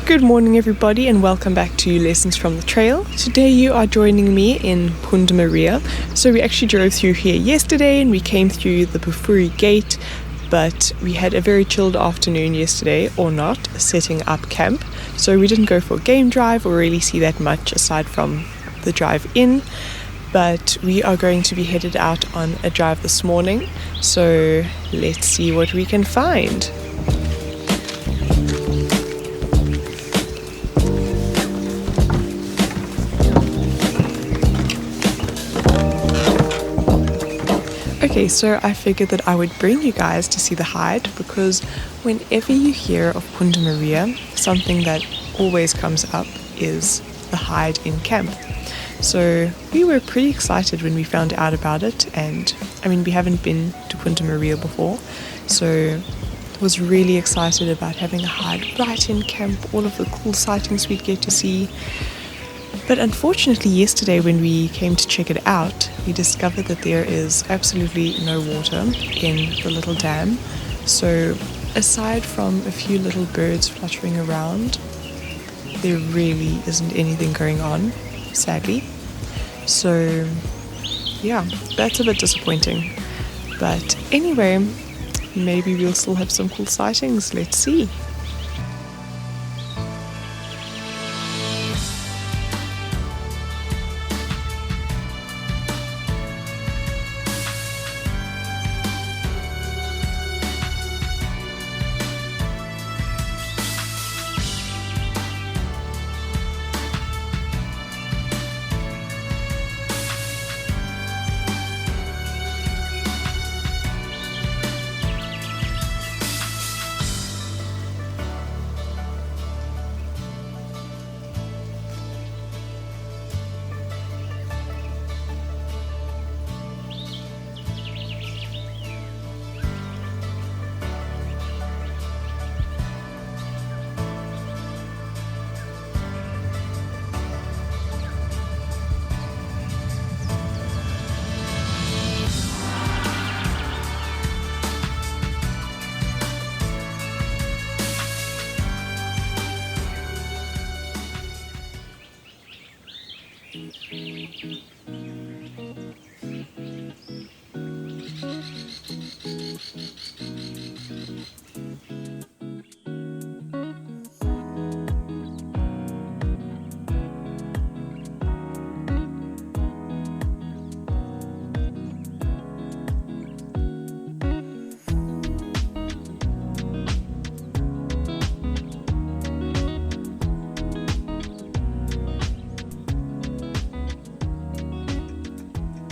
Good morning everybody and welcome back to Lessons from the Trail. Today you are joining me in Punda Maria. So we actually drove through here yesterday and we came through the Pufuri gate, but we had a very chilled afternoon yesterday, or not, setting up camp. So we didn't go for a game drive or really see that much aside from the drive in, but we are going to be headed out on a drive this morning. So let's see what we can find. Okay, so I figured that I would bring you guys to see the hide, because whenever you hear of Punda Maria, something that always comes up is the hide in camp. So we were pretty excited when we found out about it, and we haven't been to Punda Maria before, so was really excited about having a hide right in camp, all of the cool sightings we'd get to see. But unfortunately yesterday when we came to check it out, we discovered that there is absolutely no water in the little dam. So aside from a few little birds fluttering around, there really isn't anything going on, sadly. So yeah, that's a bit disappointing. But anyway, maybe we'll still have some cool sightings, let's see.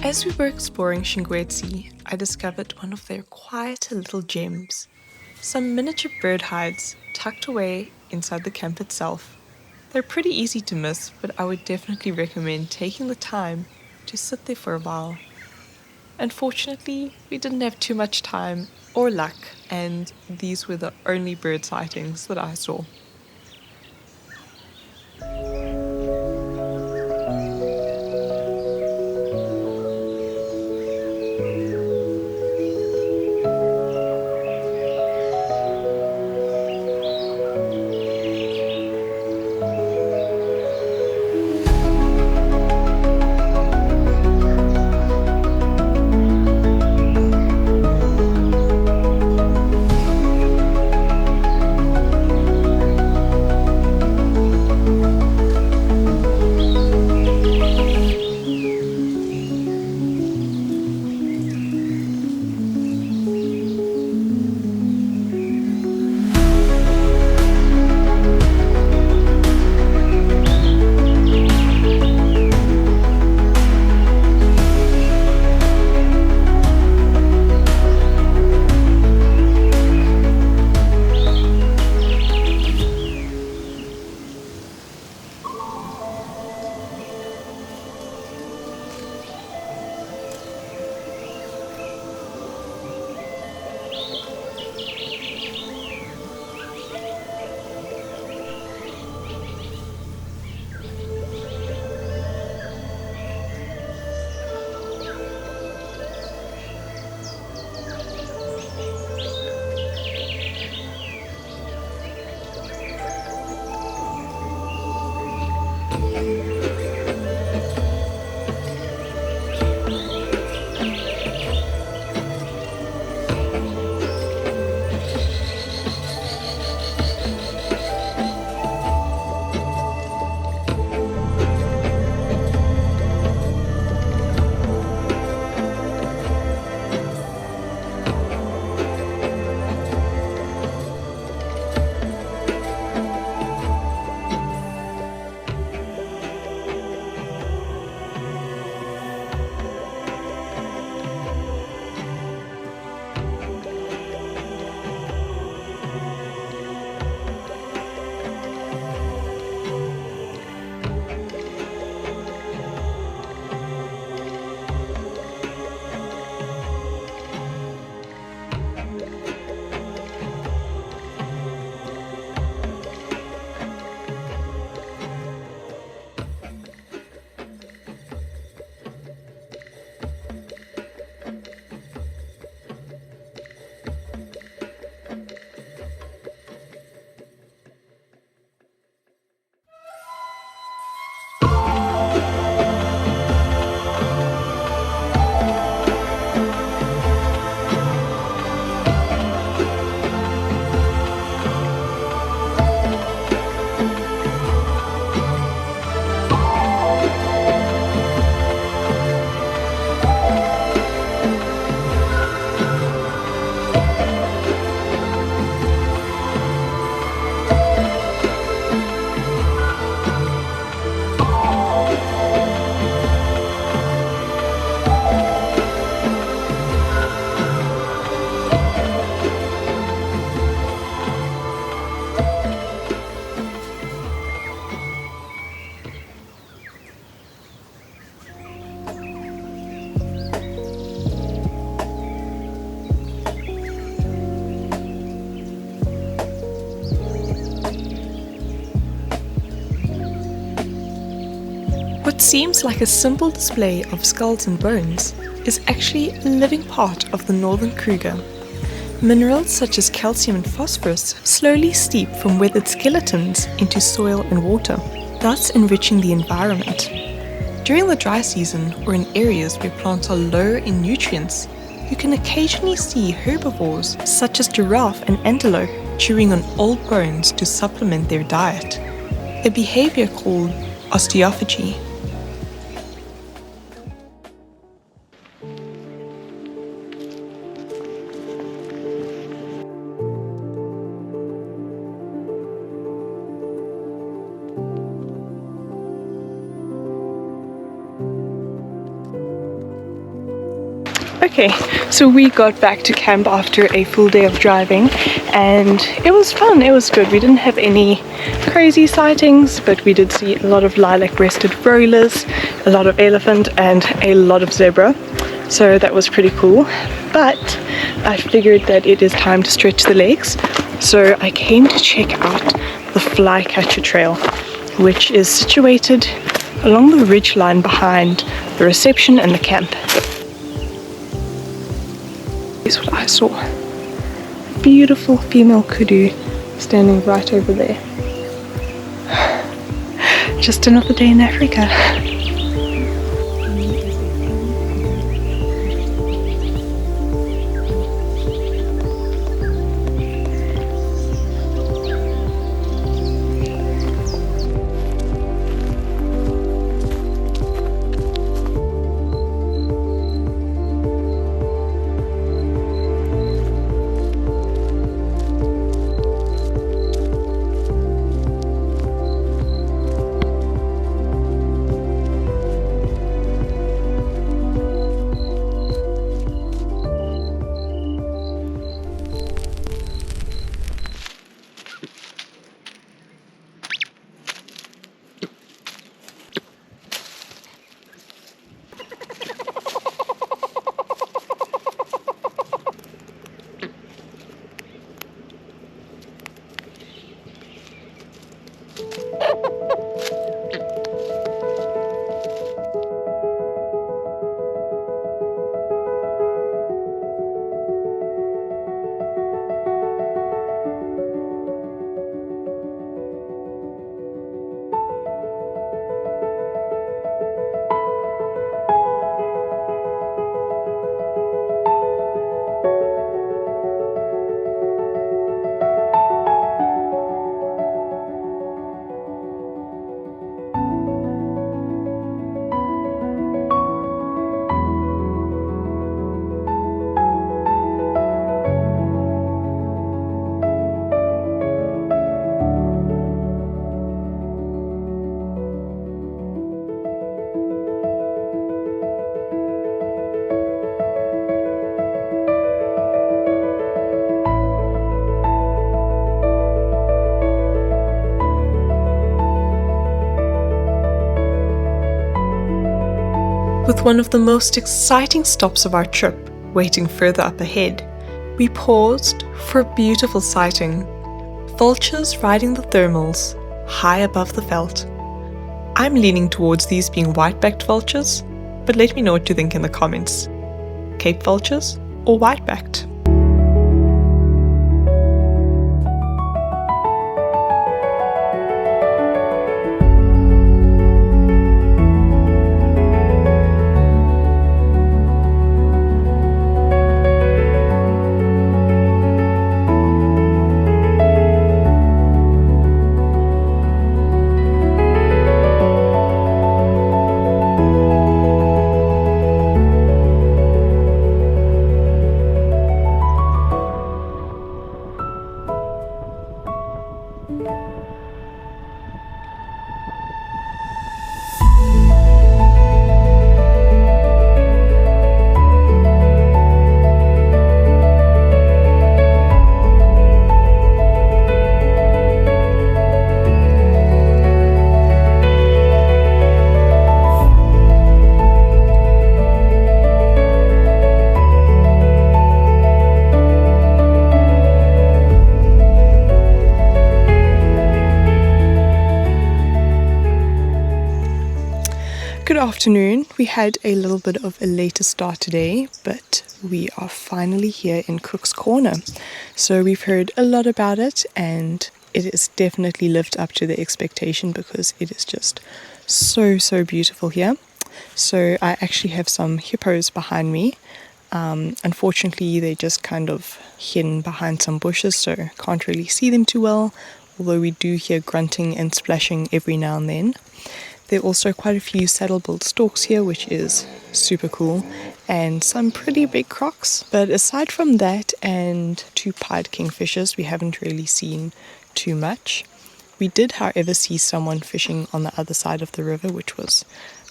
As we were exploring Shingwedzi, I discovered one of their quieter little gems. Some miniature bird hides tucked away inside the camp itself. They're pretty easy to miss, but I would definitely recommend taking the time to sit there for a while. Unfortunately, we didn't have too much time or luck, and these were the only bird sightings that I saw. seems like a simple display of skulls and bones is actually a living part of the northern Kruger. Minerals such as calcium and phosphorus slowly steep from weathered skeletons into soil and water, thus enriching the environment. During the dry season, or in areas where plants are low in nutrients, you can occasionally see herbivores such as giraffe and antelope chewing on old bones to supplement their diet, a behavior called osteophagy. Okay, so we got back to camp after a full day of driving and it was fun, it was good. We didn't have any crazy sightings, but we did see a lot of lilac-breasted rollers, a lot of elephant and a lot of zebra. So that was pretty cool. But I figured that it is time to stretch the legs. So I came to check out the Flycatcher Trail, which is situated along the ridge line behind the reception and the camp. Here's what I saw. Beautiful female kudu standing right over there. Just another day in Africa. With one of the most exciting stops of our trip waiting further up ahead, we paused for a beautiful sighting. Vultures riding the thermals high above the veld. I'm leaning towards these being white-backed vultures, but let me know what you think in the comments. Cape vultures or white-backed? afternoon. We had a little bit of a later start today, but we are finally here in Cook's Corner. So we've heard a lot about it, and it has definitely lived up to the expectation because it is just so beautiful here. So I actually have some hippos behind me. Unfortunately, they just kind of hidden behind some bushes, so can't really see them too well, although we do hear grunting and splashing every now and then. There are also quite a few saddle-billed storks here, which is super cool, and some pretty big crocs. But aside from that and two pied kingfishers, we haven't really seen too much. We did, however, see someone fishing on the other side of the river, which was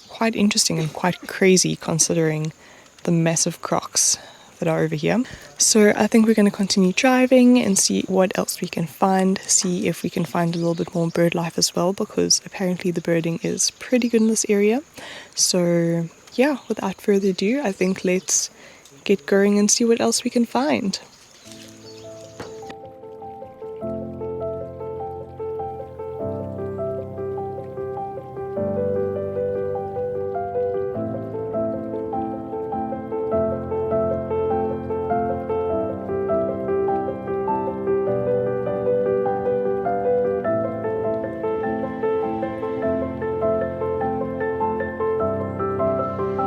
quite interesting and quite crazy considering the massive crocs that are over here. So I think we're going to continue driving and see what else we can find, see if we can find a little bit more bird life as well, because apparently the birding is pretty good in this area. So yeah, without further ado, I think let's get going and see what else we can find.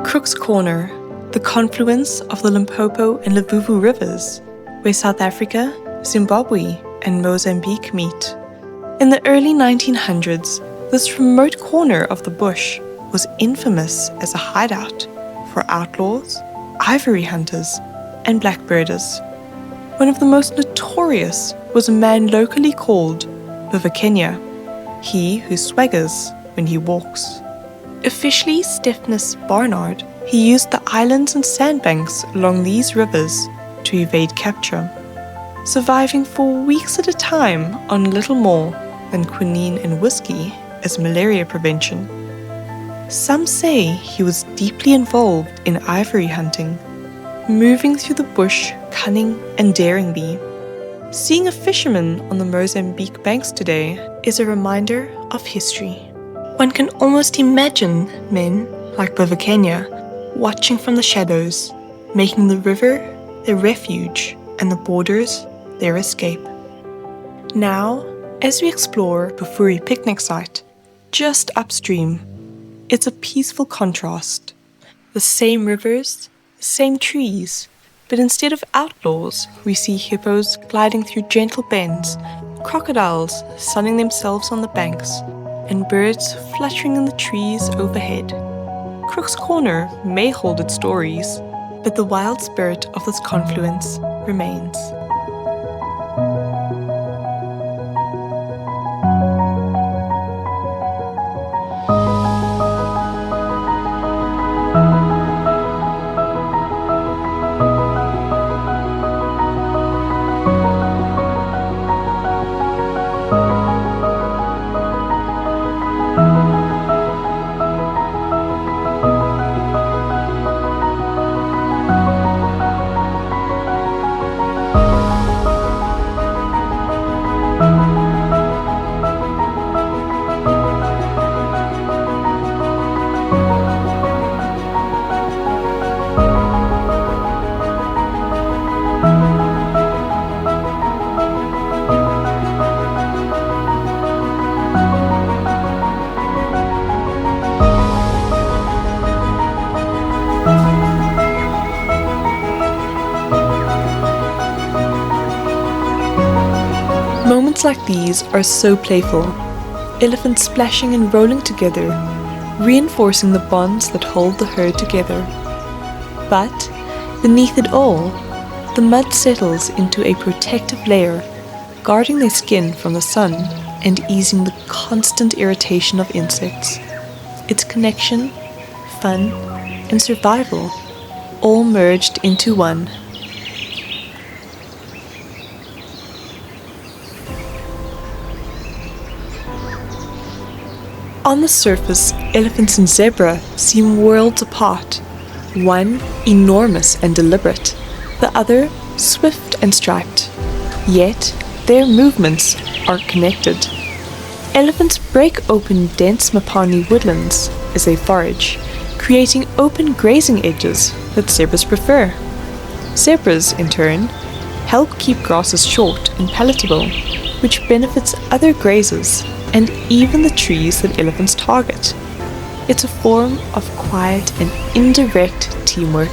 Crook's Corner, the confluence of the Limpopo and Luvuvu rivers, where South Africa, Zimbabwe, and Mozambique meet. In the early 1900s, this remote corner of the bush was infamous as a hideout for outlaws, ivory hunters, and blackbirders. One of the most notorious was a man locally called Bivakenya, he who swaggers when he walks. Officially Stephanus Barnard, he used the islands and sandbanks along these rivers to evade capture, surviving for weeks at a time on little more than quinine and whiskey as malaria prevention. Some say he was deeply involved in ivory hunting, moving through the bush cunning and daringly. Seeing a fisherman on the Mozambique banks today is a reminder of history. One can almost imagine men like Bivakenya watching from the shadows, making the river their refuge and the borders their escape. Now, as we explore Bufuri picnic site, just upstream, it's a peaceful contrast. The same rivers, the same trees, but instead of outlaws, we see hippos gliding through gentle bends, crocodiles sunning themselves on the banks, and birds fluttering in the trees overhead. Crook's Corner may hold its stories, but the wild spirit of this confluence remains. Moments like these are so playful, elephants splashing and rolling together, reinforcing the bonds that hold the herd together. But, beneath it all, the mud settles into a protective layer, guarding their skin from the sun and easing the constant irritation of insects. It's connection, fun, and survival, all merged into one. On the surface, elephants and zebra seem worlds apart. One enormous and deliberate, the other swift and striped. Yet, their movements are connected. Elephants break open dense Mapani woodlands as they forage, creating open grazing edges that zebras prefer. Zebras, in turn, help keep grasses short and palatable, which benefits other grazers and even the trees that elephants target. It's a form of quiet and indirect teamwork.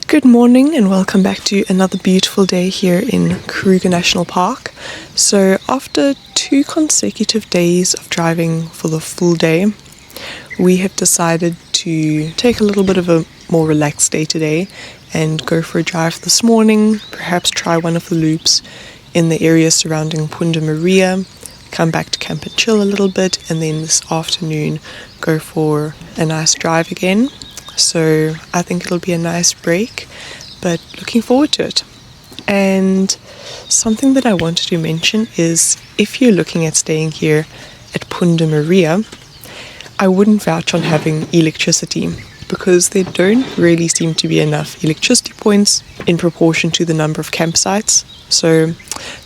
Good morning and welcome back to another beautiful day here in Kruger National Park. So after 2 consecutive days of driving for the full day, we have decided to take a little bit of a more relaxed day today and go for a drive this morning, perhaps try one of the loops in the area surrounding Punda Maria, come back to camp and chill a little bit, and then this afternoon go for a nice drive again. So I think it'll be a nice break, but looking forward to it. And something that I wanted to mention is if you're looking at staying here at Punda Maria, I wouldn't vouch on having electricity because there don't really seem to be enough electricity points in proportion to the number of campsites. So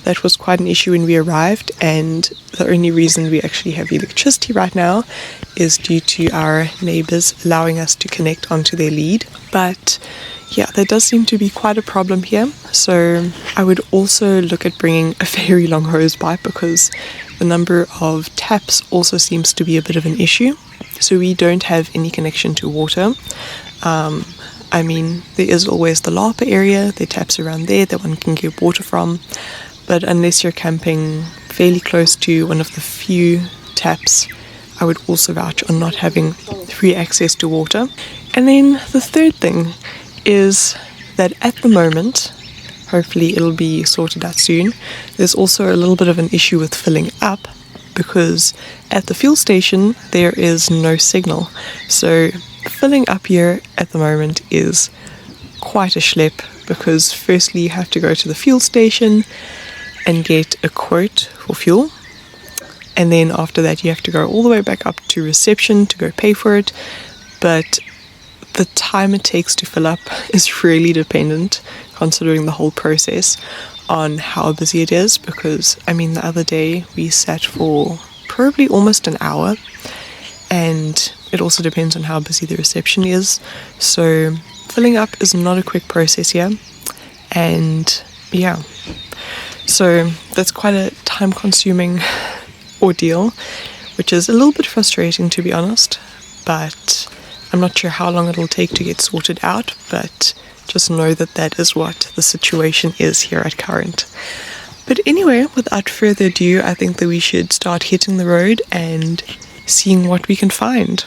that was quite an issue when we arrived, and the only reason we actually have electricity right now is due to our neighbors allowing us to connect onto their lead. But yeah, there does seem to be quite a problem here. So I would also look at bringing a very long hose pipe because the number of taps also seems to be a bit of an issue. So we don't have any connection to water. There is always the Lapa area, there are taps around there that one can get water from, but unless you're camping fairly close to one of the few taps, I would also vouch on not having free access to water. And then the third thing is that at the moment, hopefully it'll be sorted out soon, there's also a little bit of an issue with filling up because at the fuel station there is no signal. So filling up here at the moment is quite a schlep because firstly you have to go to the fuel station and get a quote for fuel, and then after that you have to go all the way back up to reception to go pay for it. But the time it takes to fill up is really dependent, considering the whole process, on how busy it is, because the other day we sat for probably almost an hour, and it also depends on how busy the reception is. So filling up is not a quick process here, and yeah, so that's quite a time consuming ordeal, which is a little bit frustrating to be honest, but I'm not sure how long it'll take to get sorted out, but just know that that is what the situation is here at current. But anyway, without further ado, I think that we should start hitting the road and seeing what we can find.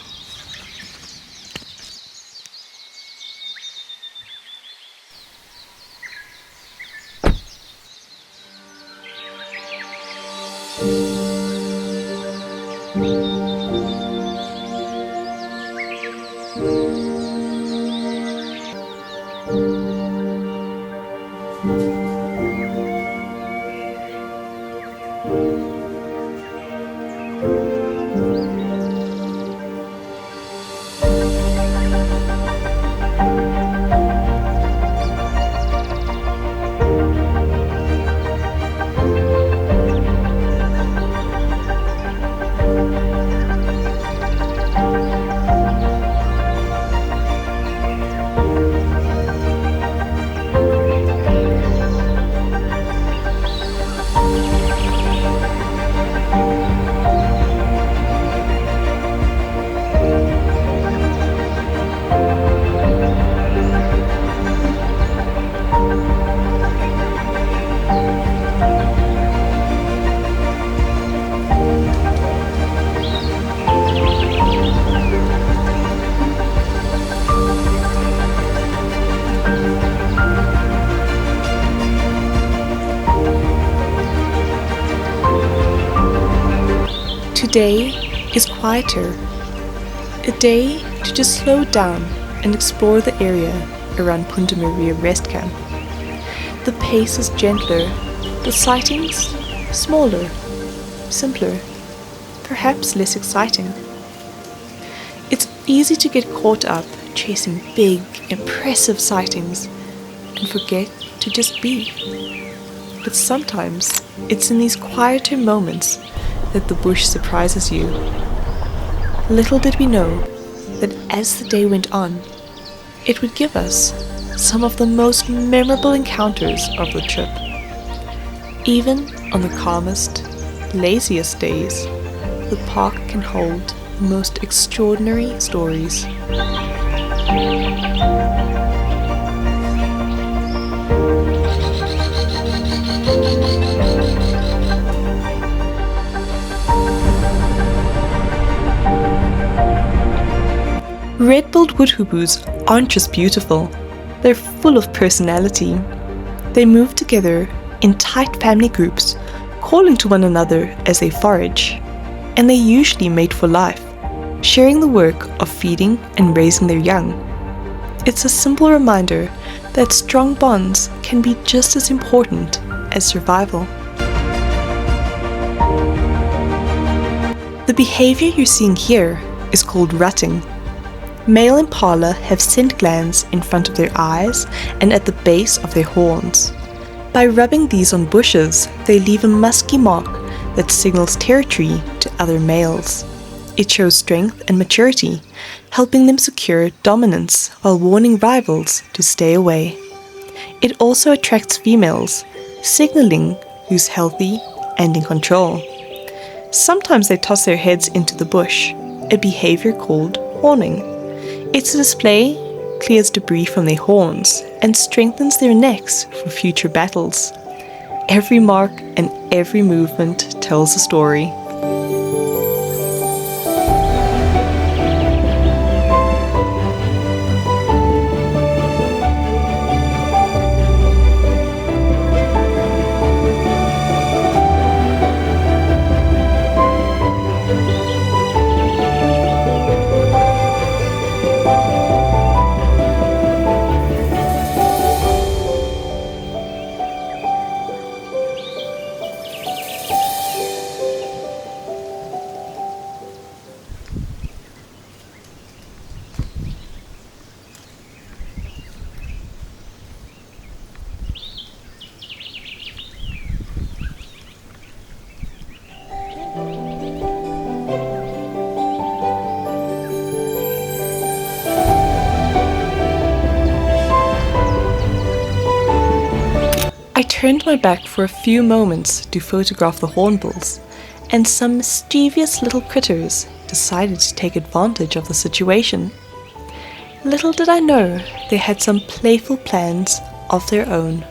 day is quieter. A day to just slow down and explore the area around Punda Maria Rest Camp. The pace is gentler, the sightings smaller, simpler, perhaps less exciting. It's easy to get caught up chasing big, impressive sightings and forget to just be. But sometimes it's in these quieter moments that the bush surprises you. Little did we know that as the day went on, it would give us some of the most memorable encounters of the trip. Even on the calmest, laziest days, the park can hold the most extraordinary stories. Red-billed woodhoopus aren't just beautiful, they're full of personality. They move together in tight family groups, calling to one another as they forage, and they usually mate for life, sharing the work of feeding and raising their young. It's a simple reminder that strong bonds can be just as important as survival. The behavior you're seeing here is called rutting. Male impala have scent glands in front of their eyes and at the base of their horns. By rubbing these on bushes, they leave a musky mark that signals territory to other males. It shows strength and maturity, helping them secure dominance while warning rivals to stay away. It also attracts females, signaling who's healthy and in control. Sometimes they toss their heads into the bush, a behavior called horning. Its display clears debris from their horns and strengthens their necks for future battles. Every mark and every movement tells a story. I turned my back for a few moments to photograph the hornbills, and some mischievous little critters decided to take advantage of the situation. Little did I know they had some playful plans of their own.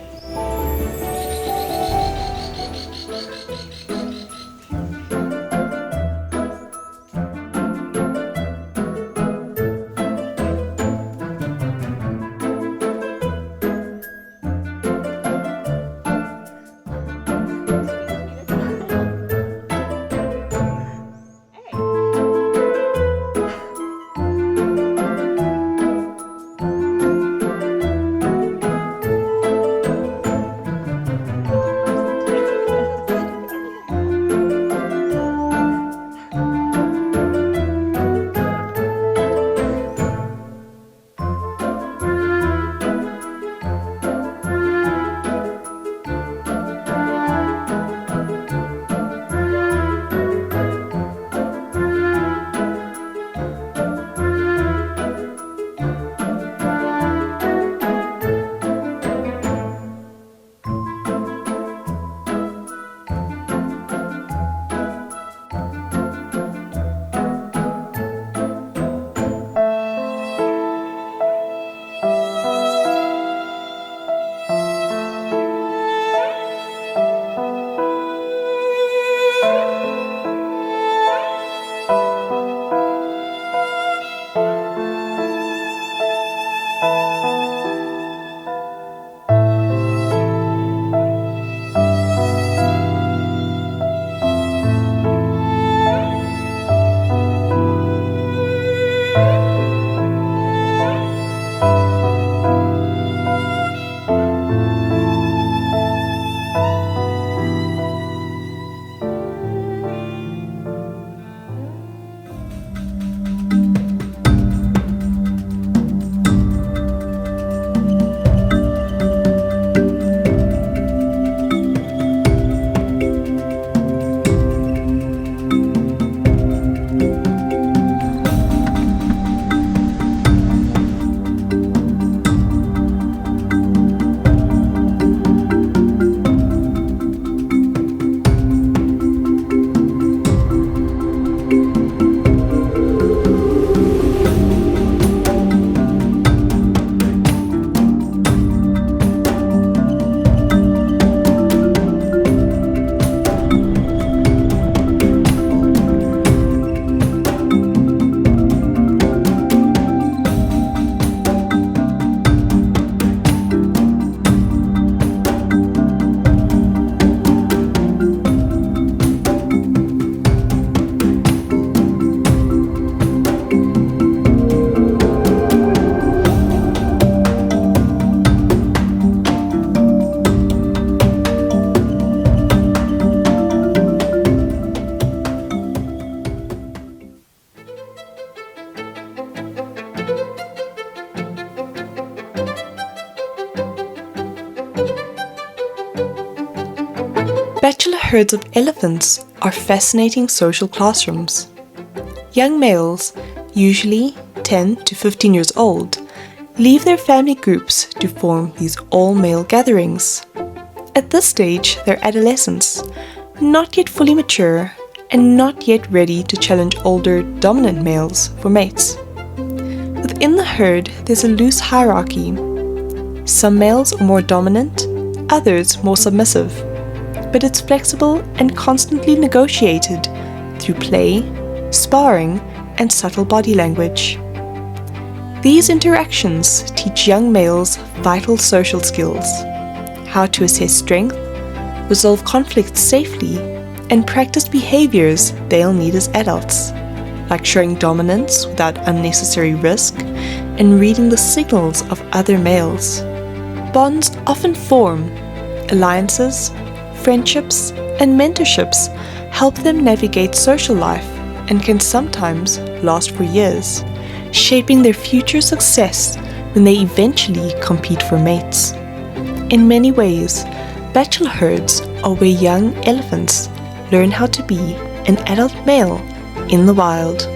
Bachelor herds of elephants are fascinating social classrooms. Young males, usually 10 to 15 years old, leave their family groups to form these all-male gatherings. At this stage, they're adolescents, not yet fully mature and not yet ready to challenge older, dominant males for mates. Within the herd, there's a loose hierarchy. Some males are more dominant, others more submissive, but it's flexible and constantly negotiated through play, sparring, and subtle body language. These interactions teach young males vital social skills: how to assess strength, resolve conflicts safely, and practice behaviors they'll need as adults, like showing dominance without unnecessary risk and reading the signals of other males. Bonds often form. Alliances, friendships, and mentorships help them navigate social life and can sometimes last for years, shaping their future success when they eventually compete for mates. In many ways, bachelor herds are where young elephants learn how to be an adult male in the wild.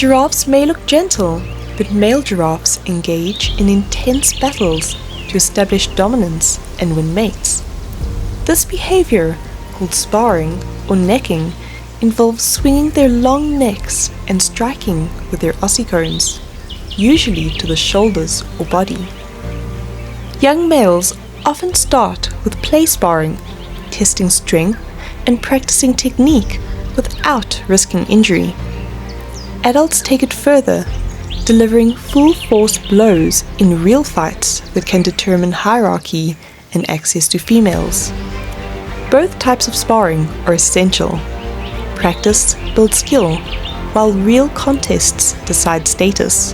Giraffes may look gentle, but male giraffes engage in intense battles to establish dominance and win mates. This behavior, called sparring or necking, involves swinging their long necks and striking with their ossicones, usually to the shoulders or body. Young males often start with play sparring, testing strength and practicing technique without risking injury. Adults take it further, delivering full-force blows in real fights that can determine hierarchy and access to females. Both types of sparring are essential. Practice builds skill, while real contests decide status.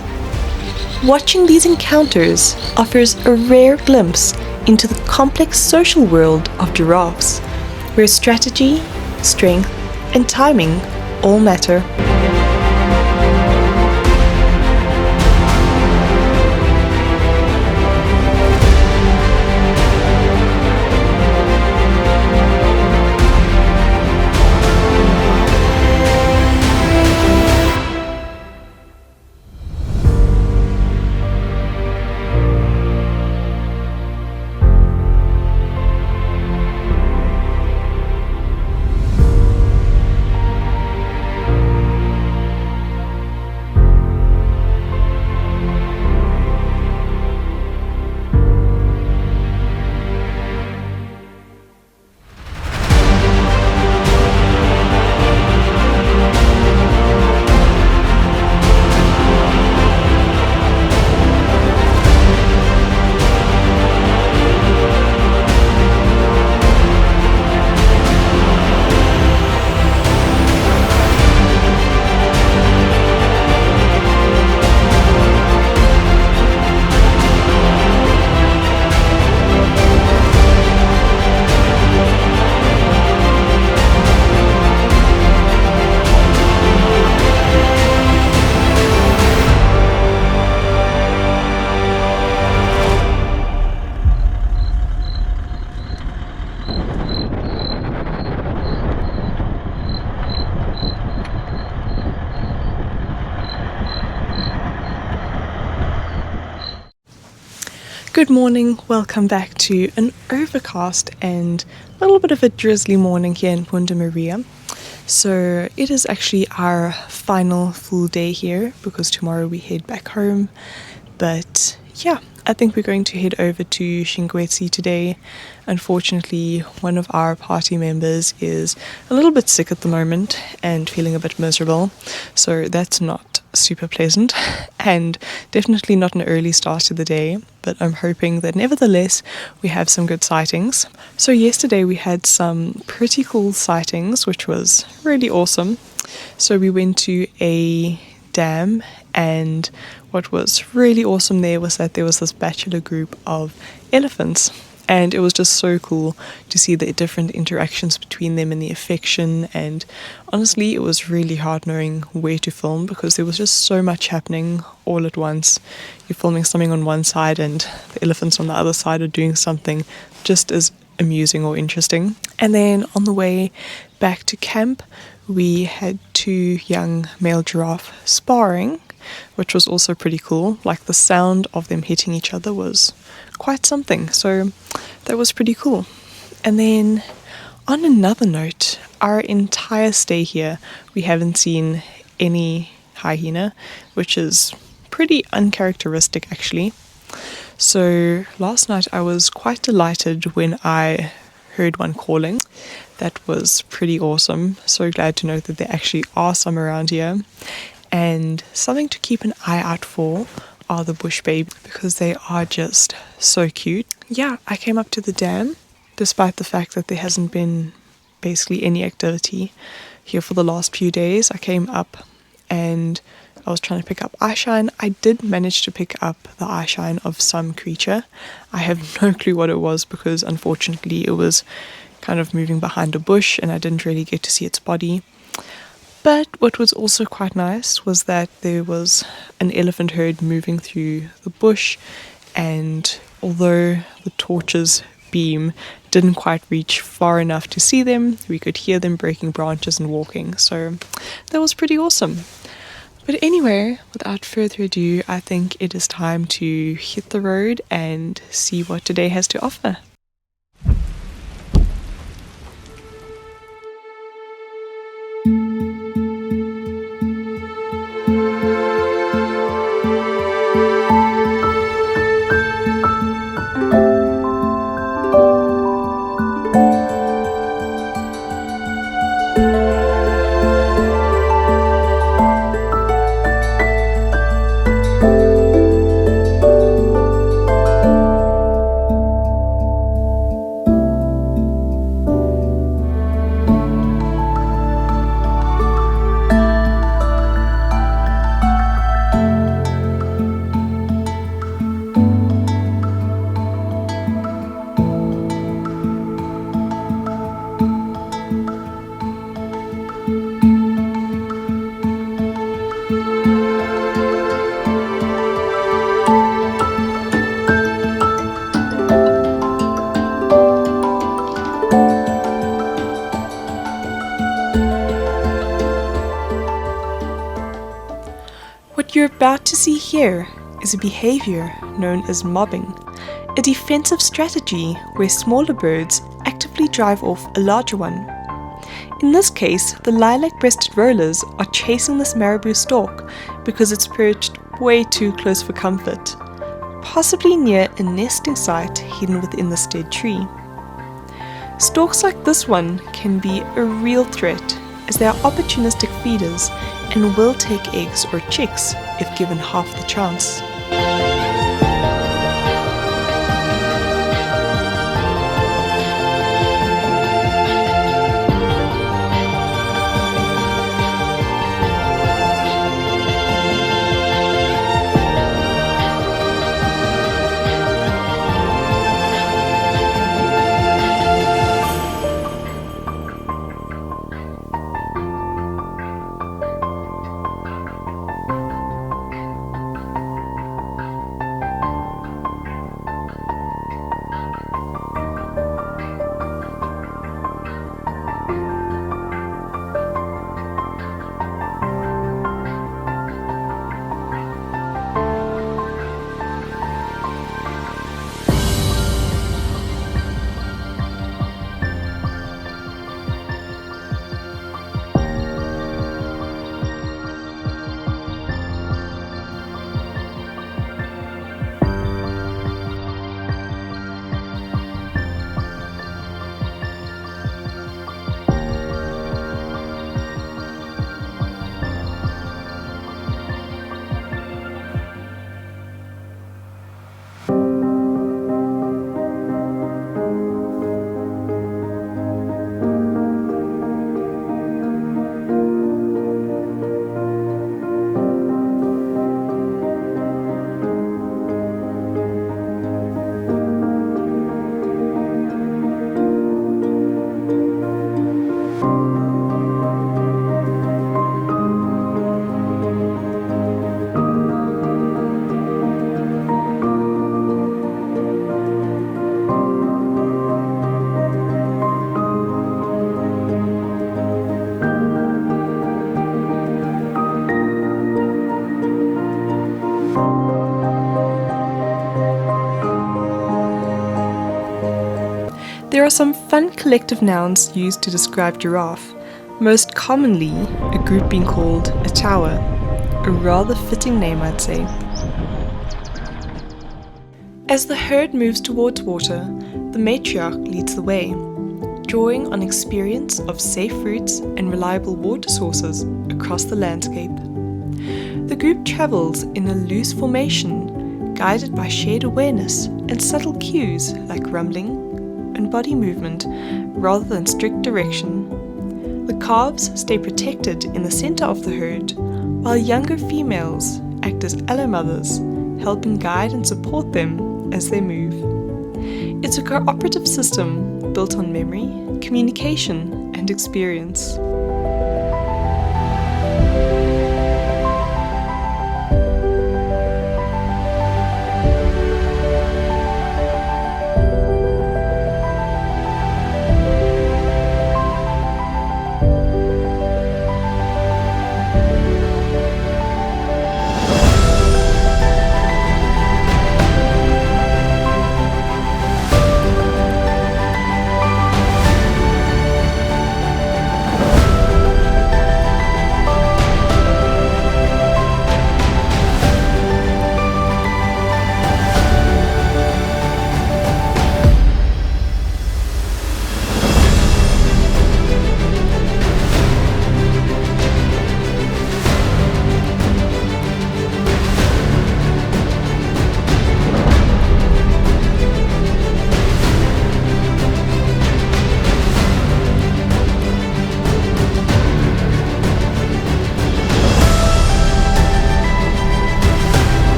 Watching these encounters offers a rare glimpse into the complex social world of giraffes, where strategy, strength, and timing all matter. Good morning, welcome back to an overcast and a little bit of a drizzly morning here in Punda Maria. So it is actually our final full day here because tomorrow we head back home. But yeah, I think we're going to head over to Xingwetsi today. Unfortunately, one of our party members is a little bit sick at the moment and feeling a bit miserable. So that's not super pleasant and definitely not an early start to the day, but I'm hoping that nevertheless we have some good sightings. So yesterday we had some pretty cool sightings, which was really awesome. So we went to a dam, and what was really awesome there was that there was this bachelor group of elephants. And it was just so cool to see the different interactions between them and the affection. And honestly, it was really hard knowing where to film because there was just so much happening all at once. You're filming something on one side and the elephants on the other side are doing something just as amusing or interesting. And then on the way back to camp, we had 2 young male giraffe sparring, which was also pretty cool. Like the sound of them hitting each other was quite something, so that was pretty cool. And then on another note, our entire stay here we haven't seen any hyena, which is pretty uncharacteristic actually. So last night I was quite delighted when I heard one calling. That was pretty awesome. So glad to know that there actually are some around here. And something to keep an eye out for are the bush babies because they are just so cute. Yeah, I came up to the dam despite the fact that there hasn't been basically any activity here for the last few days. I came up and I was trying to pick up eyeshine. I did manage to pick up the eyeshine of some creature. I have no clue what it was because unfortunately it was kind of moving behind a bush and I didn't really get to see its body. But what was also quite nice was that there was an elephant herd moving through the bush, and although the torch's beam didn't quite reach far enough to see them, we could hear them breaking branches and walking, so that was pretty awesome. But But anyway, without further ado, I think it is time to hit the road and see what today has to offer. What you're about to see here is a behavior known as mobbing, a defensive strategy where smaller birds actively drive off a larger one. In this case, the lilac-breasted rollers are chasing this marabou stork because it's perched way too close for comfort, possibly near a nesting site hidden within this dead tree. Storks like this one can be a real threat as they are opportunistic feeders and will take eggs or chicks if given half the chance. There are some fun collective nouns used to describe giraffe, most commonly a group being called a tower, a rather fitting name I'd say. As the herd moves towards water, the matriarch leads the way, drawing on experience of safe routes and reliable water sources across the landscape. The group travels in a loose formation, guided by shared awareness and subtle cues like rumbling and body movement rather than strict direction. The calves stay protected in the center of the herd, while younger females act as allo mothers, helping guide and support them as they move. It's a cooperative system built on memory, communication, and experience.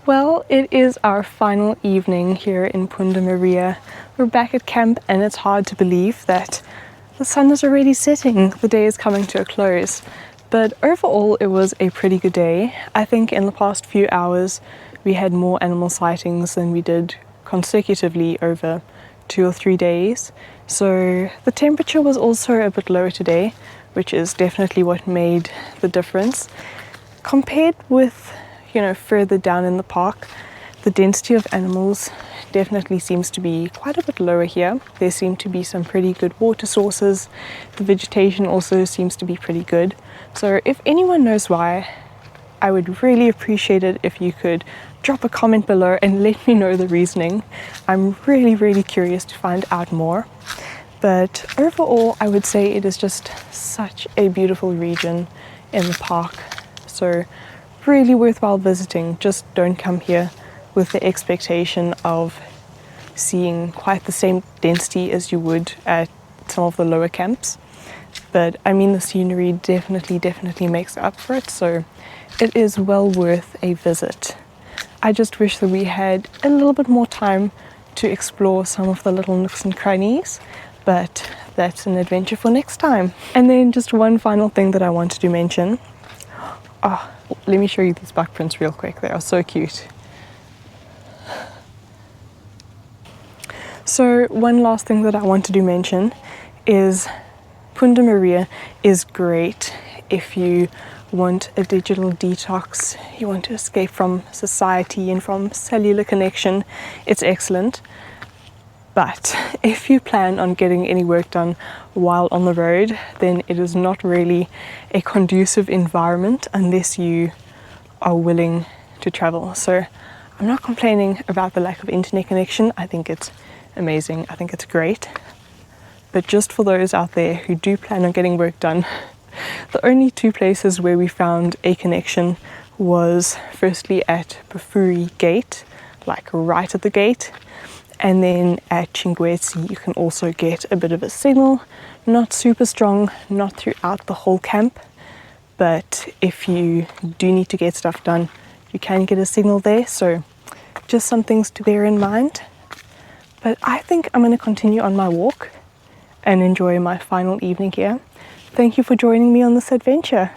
Well, it is our final evening here in Punda Maria. We're back at camp and it's hard to believe that the sun is already setting. The day is coming to a close. But overall, it was a pretty good day. I think in the past few hours, we had more animal sightings than we did consecutively over 2 or 3 days. So the temperature was also a bit lower today, which is definitely what made the difference. Compared with, further down in the park, the density of animals definitely seems to be quite a bit lower here. There seem to be some pretty good water sources. The vegetation also seems to be pretty good. So if anyone knows why, I would really appreciate it if you could drop a comment below and let me know the reasoning. I'm really, really curious to find out more. But overall, I would say it is just such a beautiful region in the park. So really worthwhile visiting. Just don't come here with the expectation of seeing quite the same density as you would at some of the lower camps. But I mean, the scenery definitely makes up for it, so it is well worth a visit. I just wish that we had a little bit more time to explore some of the little nooks and crannies, but that's an adventure for next time. And then just one final thing that I wanted to mention. Let me show you these buck prints real quick. They are so cute. So one last thing that I wanted to mention is Punda Maria is great if you want a digital detox, you want to escape from society and from cellular connection. It's excellent. But if you plan on getting any work done while on the road, then it is not really a conducive environment unless you are willing to travel. So I'm not complaining about the lack of internet connection. I think it's amazing. I think it's great. But just for those out there who do plan on getting work done, the only 2 places where we found a connection was firstly at Bafuri Gate, like right at the gate. And then at Chingwezi, you can also get a bit of a signal, not super strong, not throughout the whole camp, but if you do need to get stuff done, you can get a signal there. So just some things to bear in mind. But I think I'm going to continue on my walk and enjoy my final evening here. Thank you for joining me on this adventure.